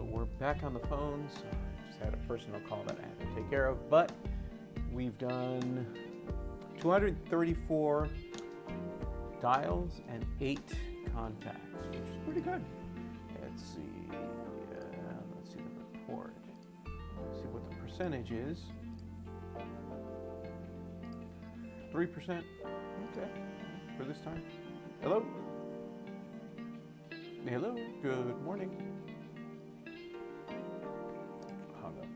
So we're back on the phones. Just had a personal call that I had to take care of, but we've done 234 dials and 8 contacts, which is pretty good. Let's see the report. See what the percentage is. 3%. Okay, for this time. Hello? Hello, good morning. Hung up.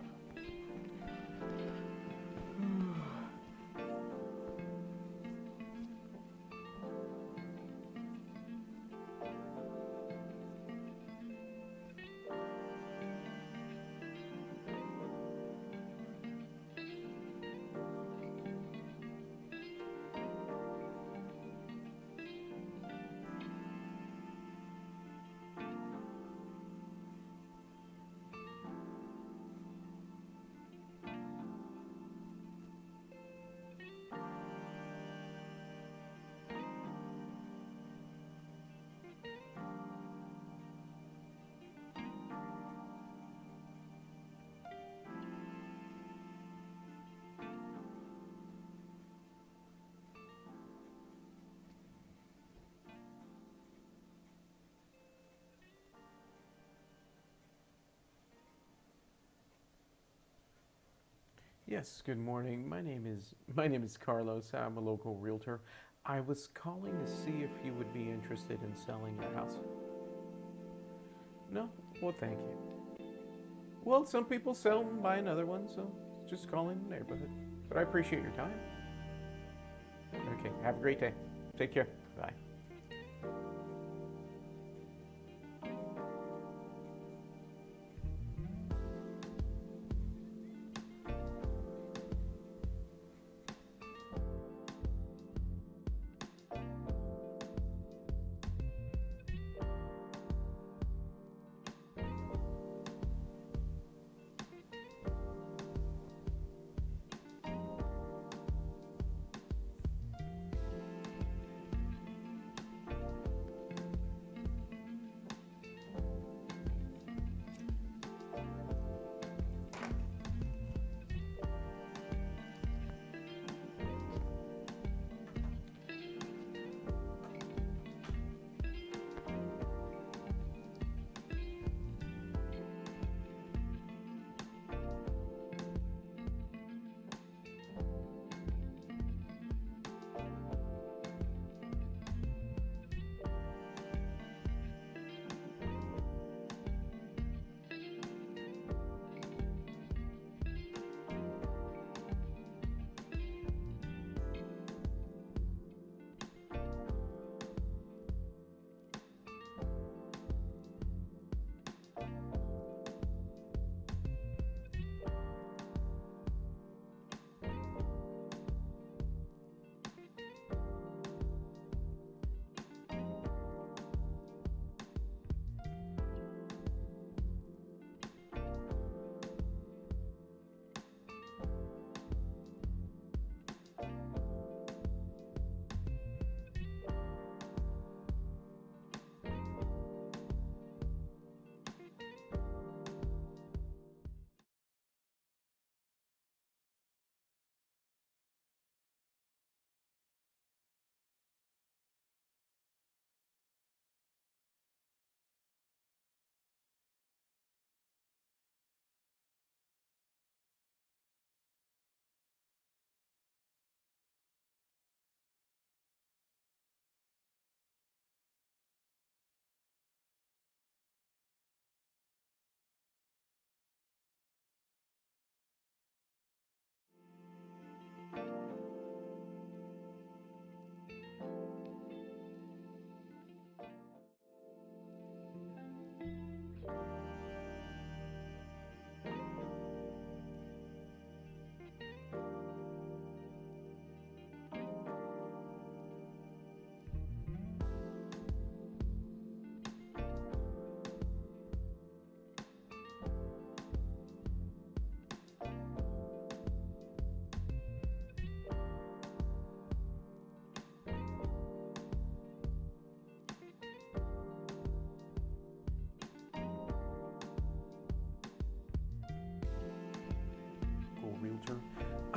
Yes, good morning. My name is Carlos. I'm a local realtor. I was calling to see if you would be interested in selling your house. No? Well, thank you. Well, some people sell and buy another one, so just calling the neighborhood. But I appreciate your time. Okay, have a great day. Take care. Bye.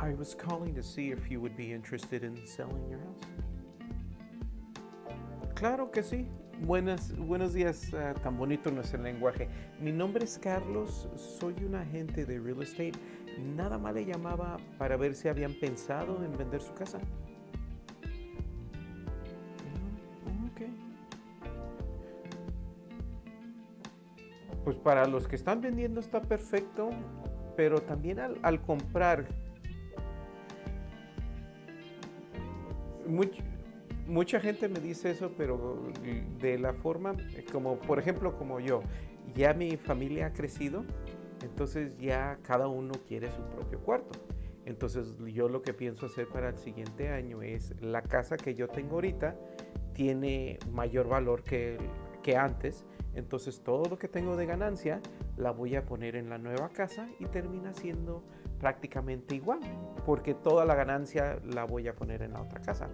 I was calling to see if you would be interested in selling your house. Claro que sí. Buenos días, tan bonito nuestro lenguaje. Mi nombre es Carlos, soy un agente de real estate. Nada más le llamaba para ver si habían pensado en vender su casa. No, ok. Pues para los que están vendiendo está perfecto, pero también al comprar, mucha gente me dice eso, pero de la forma, como por ejemplo como yo, ya mi familia ha crecido, entonces ya cada uno quiere su propio cuarto. Entonces yo lo que pienso hacer para el siguiente año es, la casa que yo tengo ahorita tiene mayor valor que antes, entonces todo lo que tengo de ganancia la voy a poner en la nueva casa y termina siendo prácticamente igual, porque toda la ganancia la voy a poner en la otra casa.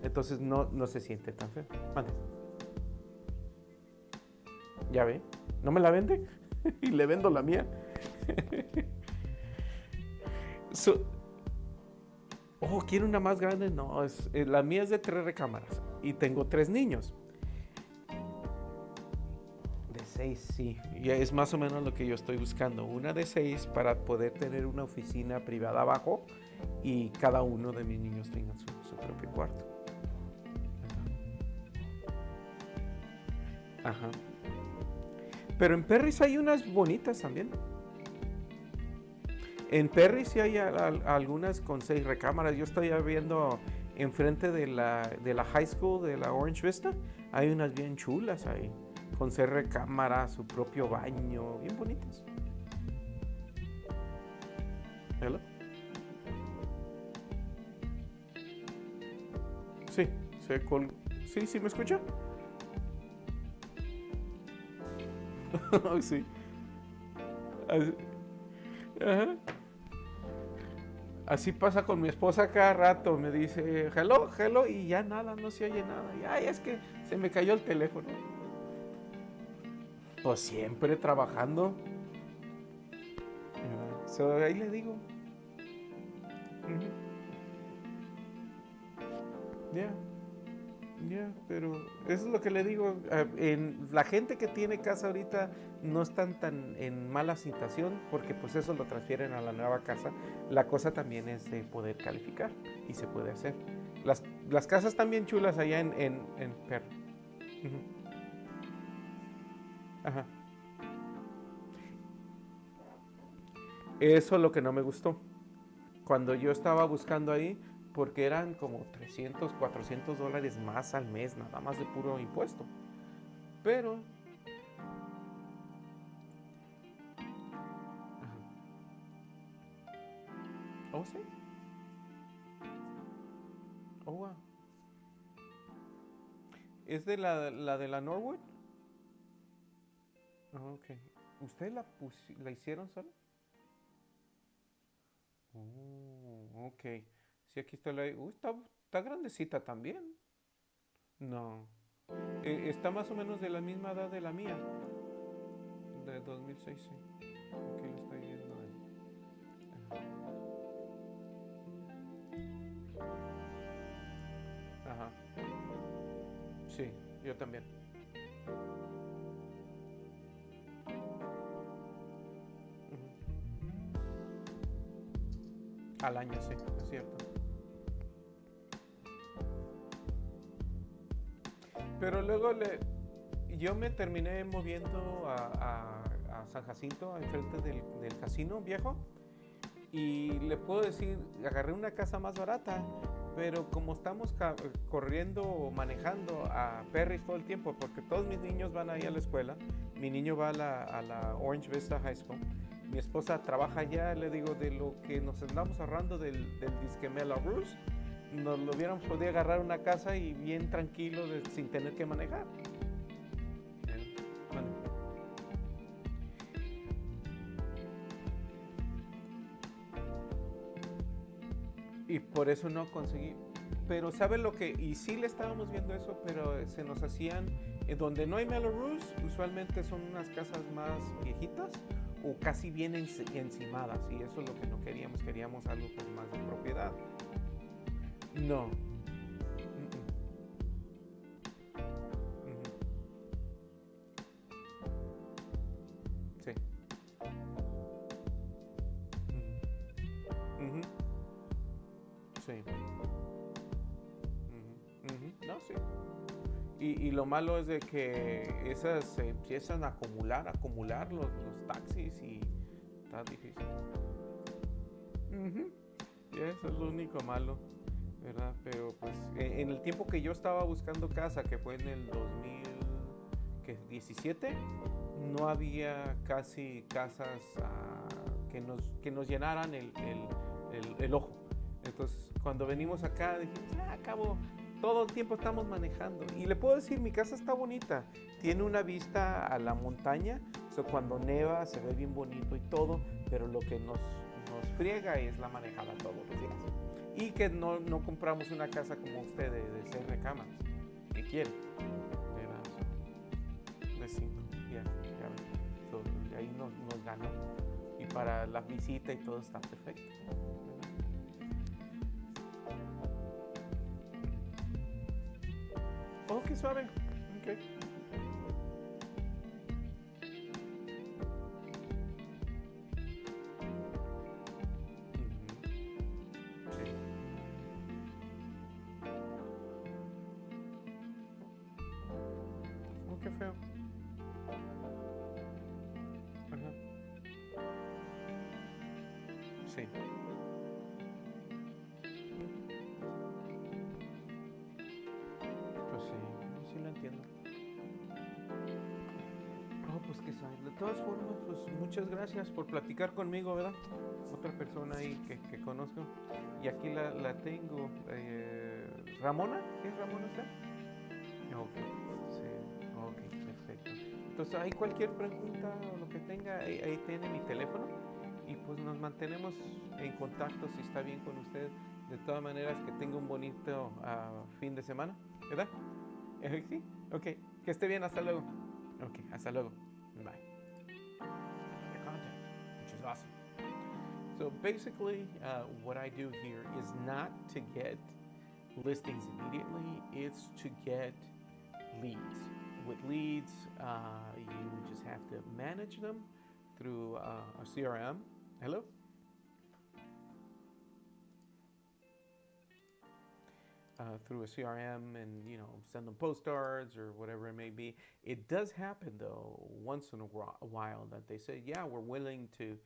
Entonces no se siente tan feo. Mande. ¿Ya ve? ¿No me la vende? Y le vendo la mía. ¿Quiere una más grande? No, la mía es de 3 recámaras y tengo 3 niños. De 6, sí. Y es más o menos lo que yo estoy buscando. Una de 6 para poder tener una oficina privada abajo y cada uno de mis niños tenga su propio cuarto. Ajá. Pero en Perry hay unas bonitas también. En Perry sí hay algunas con 6 recámaras. Yo estoy viendo enfrente de la high school de la Orange Vista. Hay unas bien chulas ahí, con 6 recámaras, su propio baño, bien bonitas. ¿Hello? Sí, sí, ¿me escucha? Sí. Ajá. Así pasa con mi esposa cada rato. Me dice, hello, hello, y ya nada, no se oye nada. Y ay, es que se me cayó el teléfono. Pues siempre trabajando. Ahí le digo. Ya, pero eso es lo que le digo. La gente que tiene casa ahorita no están tan en mala situación, porque pues eso lo transfieren a la nueva casa. La cosa también es de poder calificar y se puede hacer. Las casas están bien chulas allá en Perry. Ajá. Eso es lo que no me gustó. Cuando yo estaba buscando ahí, porque eran como $300, $400 más al mes, nada más de puro impuesto. Pero... ¿Oh, sí? Oh, wow. ¿Es de la de la Norwood? Oh, ok. ¿Ustedes la hicieron sola? Oh, ok. Sí, aquí está la... está grandecita también. No. Está más o menos de la misma edad de la mía. De 2006, sí. Aquí lo estoy viendo. Ajá. Sí, yo también. Al año, sí, es cierto. Pero luego yo me terminé moviendo a San Jacinto, enfrente del casino viejo. Y le puedo decir, agarré una casa más barata, pero como estamos corriendo o manejando a Perry todo el tiempo, porque todos mis niños van ahí a la escuela, mi niño va a la Orange Vista High School, mi esposa trabaja allá, le digo, de lo que nos andamos ahorrando del disque Melrose, nos lo hubiéramos podido agarrar una casa y bien tranquilo sin tener que manejar. Bueno. Y por eso no conseguí. Pero ¿sabe lo que? Y sí le estábamos viendo eso, pero se nos hacían, donde no hay Melrose, usualmente son unas casas más viejitas o casi bien encimadas, y eso es lo que no queríamos. Queríamos algo con más de propiedad. No. Sí. Sí. No, sí. Y lo malo es de que esas se empiezan a acumular los taxis y está difícil. Y eso es lo único malo, ¿verdad? Pero pues en el tiempo que yo estaba buscando casa, que fue en el 2017, no había casi casas que nos llenaran el ojo. Entonces, cuando venimos acá, dijimos, acabo, todo el tiempo estamos manejando. Y le puedo decir, mi casa está bonita. Tiene una vista a la montaña. Cuando neva se ve bien bonito y todo, pero lo que nos friega es la manejada todos los días. Y que no compramos una casa como usted de 6 recámaras. ¿Qué quiere? De 5. Ya ven. De ahí nos ganó. Y para la visita y todo está perfecto. Oh, qué suave. Ok. Sí. Oh, qué feo. Ajá. Sí. Pues sí lo entiendo. Oh, pues que sabe. De todas formas, pues muchas gracias por platicar conmigo, ¿verdad? Otra persona ahí que conozco. Y aquí la tengo. ¿Ramona? ¿Es Ramona usted? Ok, sí, ok, perfecto. Entonces, hay cualquier pregunta o lo que tenga, ahí tiene mi teléfono. Y pues nos mantenemos en contacto si está bien con usted. De todas maneras, que tenga un bonito fin de semana, ¿verdad? Sí, ok. Que esté bien, hasta luego. Ok, hasta luego. Bye. The content, which is awesome. So basically, what I do here is not to get listings immediately, it's to get leads. With leads, you just have to manage them through a CRM. Hello? Through a CRM, and send them postcards or whatever it may be. It does happen though once in a while that they say, yeah, we're willing to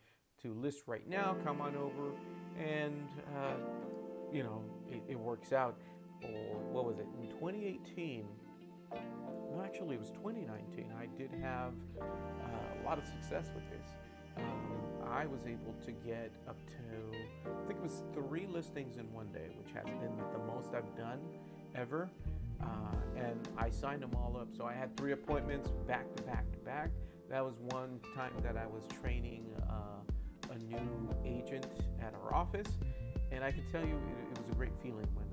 list right now, come on over, and it works out. Or what was it, in 2018, no, actually it was 2019, I did have a lot of success with this. I was able to get up to, I think it was 3 listings in one day, which has been the most I've done ever. And I signed them all up. So I had 3 appointments back to back to back. That was one time that I was training a new agent at our office. And I can tell you, it was a great feeling when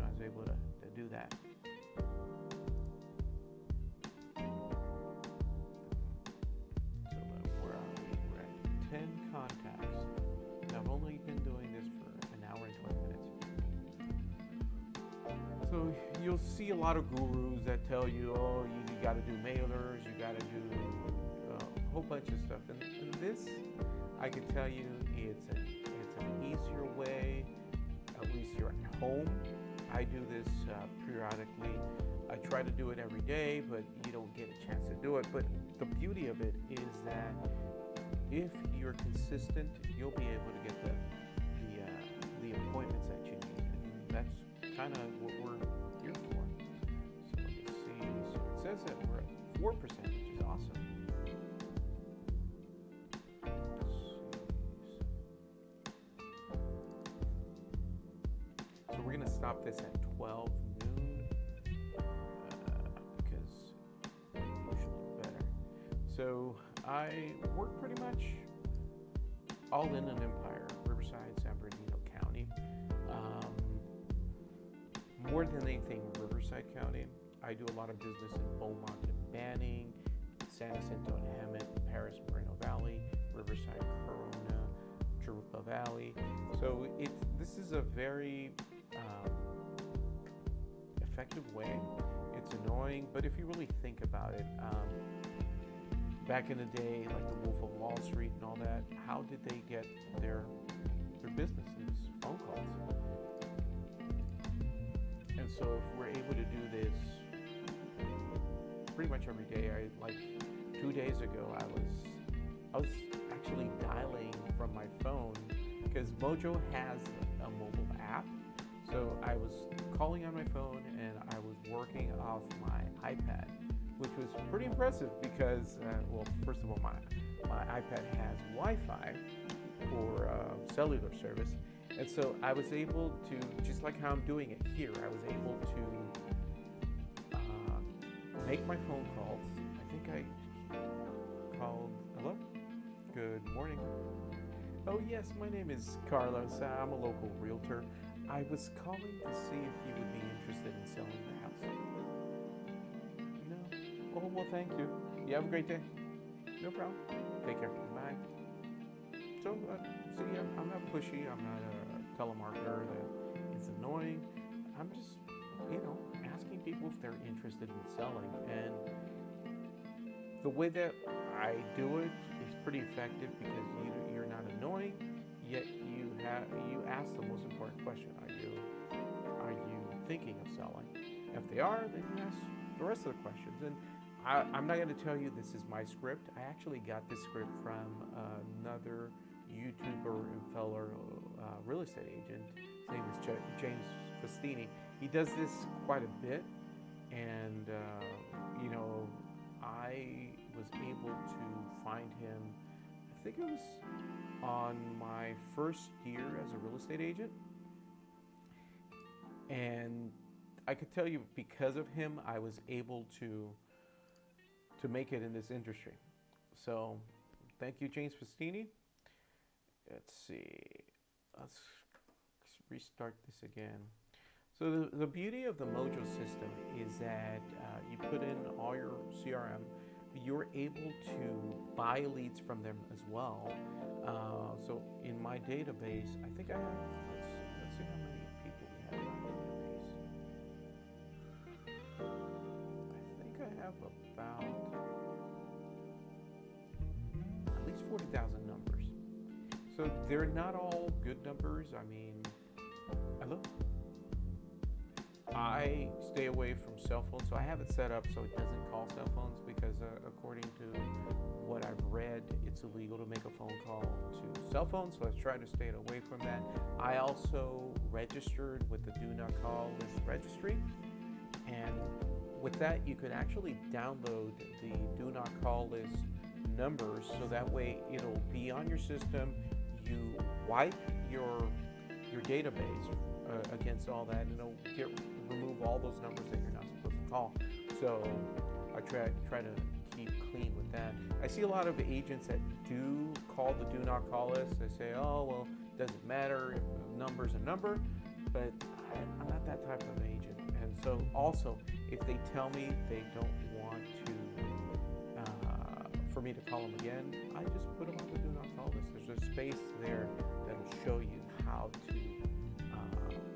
I was able to do that. We're at 10 contacts. I've only been doing this for an hour and 20 minutes. So you'll see a lot of gurus that tell you, oh, you got to do mailers, you got to do a whole bunch of stuff. And this, I can tell you, it's an easier way. At least you're at home. I do this periodically. I try to do it every day, but you don't get a chance to do it. But the beauty of it is that if you're consistent, you'll be able to get the appointments that you need. And that's kind of what we're here for. So let me see. So it says that we're at 4%, which is awesome. So we're going to stop this at 12 noon because usually better. So I work pretty much all in an empire, Riverside, San Bernardino County. More than anything, Riverside County. I do a lot of business in Beaumont and Banning, San Jacinto and Hemet, Paris. Riverside, Corona, Jurupa Valley. So this is a very effective way. It's annoying, but if you really think about it, back in the day, like the Wolf of Wall Street and all that, how did they get their businesses? Phone calls. And so if we're able to do this pretty much every day, like 2 days ago, I was actually dialing from my phone because MOJO has a mobile app. So I was calling on my phone and I was working off my iPad, which was pretty impressive because, well, first of all, my iPad has Wi-Fi or cellular service. And so I was able to, just like how I'm doing it here, I was able to make my phone calls. I think I called, hello? Good morning. Oh yes, my name is Carlos. I'm a local realtor. I was calling to see if you would be interested in selling the house. No? Oh, well, thank you. You have a great day. No problem. Take care. Bye. So, see, I'm not pushy. I'm not a telemarketer that is annoying. I'm just, asking people if they're interested in selling. And the way that I do it is pretty effective because you're not annoying, yet you ask the most important question: Are you thinking of selling? If they are, then you ask the rest of the questions. And I'm not going to tell you this is my script. I actually got this script from another YouTuber and fellow real estate agent. His name is James Festini. He does this quite a bit, and I was able to find him. I think it was on my first year as a real estate agent, and I could tell you because of him, I was able to make it in this industry. So, thank you, James Festini. Let's see. Let's restart this again. So the beauty of the MOJO system is that you put in all your CRM. You're able to buy leads from them as well. So in my database, I think I have, let's see how many people we have in my database. I think I have about at least 40,000 numbers. So they're not all good numbers. I mean, hello? I stay away from cell phones, so I have it set up so it doesn't call cell phones because according to what I've read, it's illegal to make a phone call to cell phones, so I try to stay away from that. I also registered with the Do Not Call List registry, and with that, you could actually download the Do Not Call List numbers, so that way it'll be on your system. You wipe your database against all that, and it'll remove all those numbers that you're not supposed to call. So I try to keep clean with that. I see a lot of agents that do call the Do Not Call List. They say, oh, well, it doesn't matter if the number's a number, but I'm not that type of agent. And so also, if they tell me they don't want to for me to call them again, I just put them on the Do Not Call List. There's a space there that'll show you how to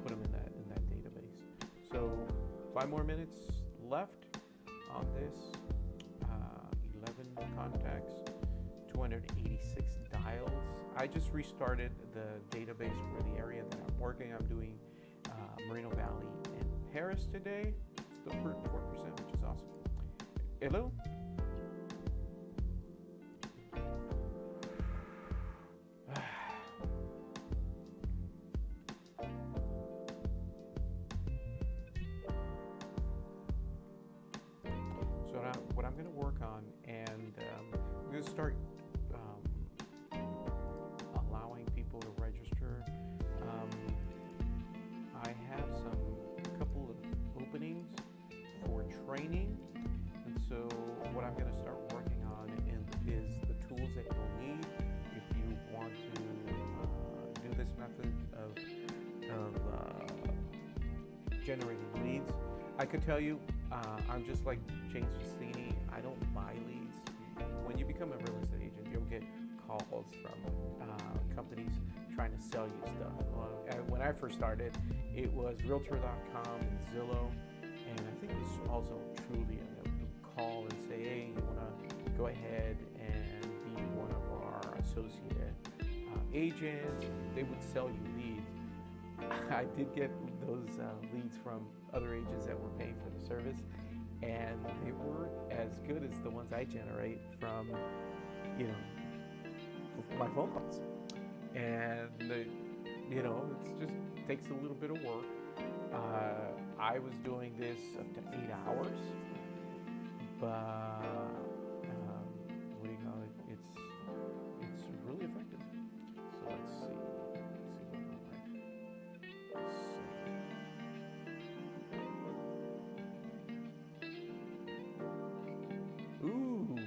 put them in that database. So 5 more minutes left on this. 11 contacts, 286 dials. I just restarted the database for the area that I'm working. I'm doing Moreno Valley and Paris today. Still 4%, which is awesome. Hello? What I'm going to work on, and I'm going to start allowing people to register. I have a couple of openings for training, and so what I'm going to start working on is the tools that you'll need if you want to do this method of generating leads. I could tell you, I'm just like James Festini. I don't buy leads. When you become a real estate agent, you'll get calls from companies trying to sell you stuff. When I first started, it was Realtor.com and Zillow, and I think it was also Truly, and they would call and say, hey, you want to go ahead and be one of our associate agents. They would sell you leads. I did get those leads from other agents that were paying for the service, and they weren't as good as the ones I generate from, my phone calls. And it just takes a little bit of work. I was doing this up to 8 hours, but it's really effective. So let's see what it looks like. Ooh, it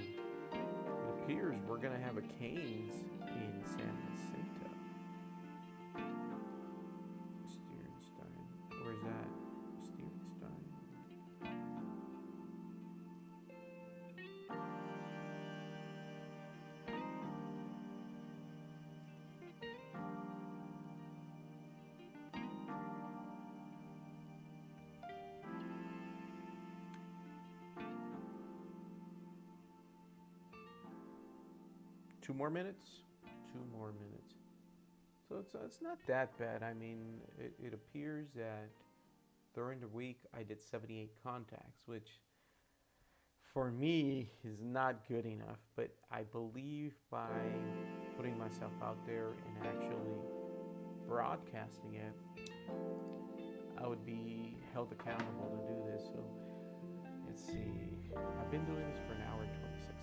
appears we're gonna have a Canes in San Jacinto. Where is that? Stevenstein. 2 more minutes. 2 more minutes. So it's not that bad. I mean, it appears that during the week I did 78 contacts, which for me is not good enough. But I believe by putting myself out there and actually broadcasting it, I would be held accountable to do this. So let's see. I've been doing this for an hour and 26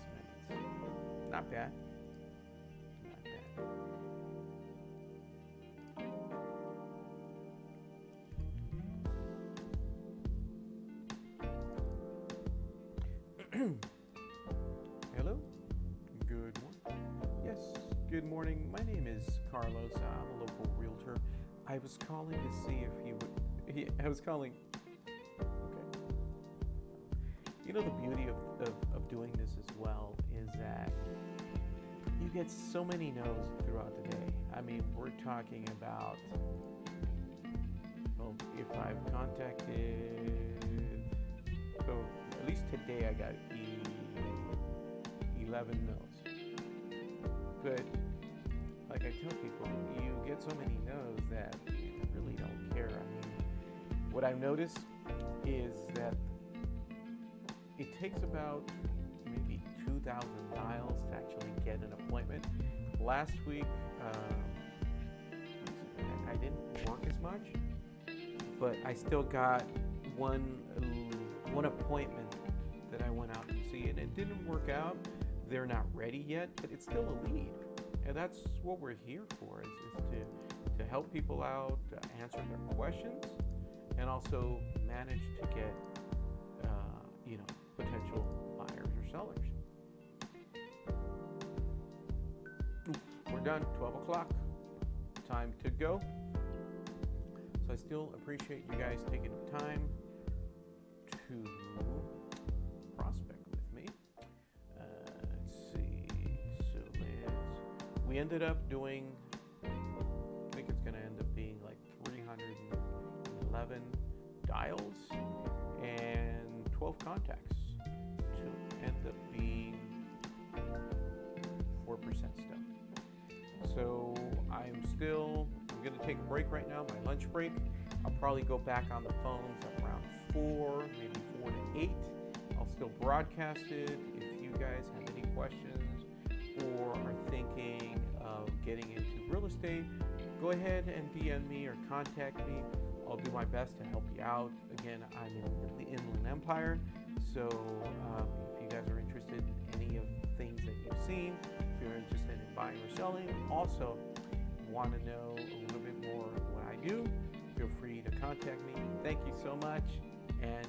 minutes. Not bad. Not bad. Hello. Good morning. Yes, good morning. My name is Carlos. I'm a local realtor. I was calling to see if you would... I was calling... Okay. The beauty of doing this as well is that you get so many no's throughout the day. I mean, we're talking about... Well, if I've contacted... So, at least today I got 11 no's. But, like I tell people, you get so many no's that you really don't care. I mean, what I've noticed is that it takes about maybe 2,000 dials to actually get an appointment. Last week, I didn't work as much, but I still got one appointment that I went out to see, and it didn't work out. They're not ready yet, but it's still a lead. And that's what we're here for, is to help people out, to answer their questions, and also manage to get, potential buyers or sellers. We're done, 12 o'clock, time to go. So I still appreciate you guys taking the time to prospect with me. Let's see, so we ended up doing, I think it's going to end up being like 311 dials and 12 contacts to end up being 4% stuff. So I'm going to take a break right now, my lunch break. I'll probably go back on the phones at around 4, maybe 4 to 8. I'll still broadcast it. If you guys have any questions or are thinking of getting into real estate, go ahead and DM me or contact me. I'll do my best to help you out. Again, I'm in the Inland Empire, so if you guys are interested in any of the things that you've seen, if you're interested in buying or selling, also want to know a little bit more what I do, feel free to contact me. Thank you so much, and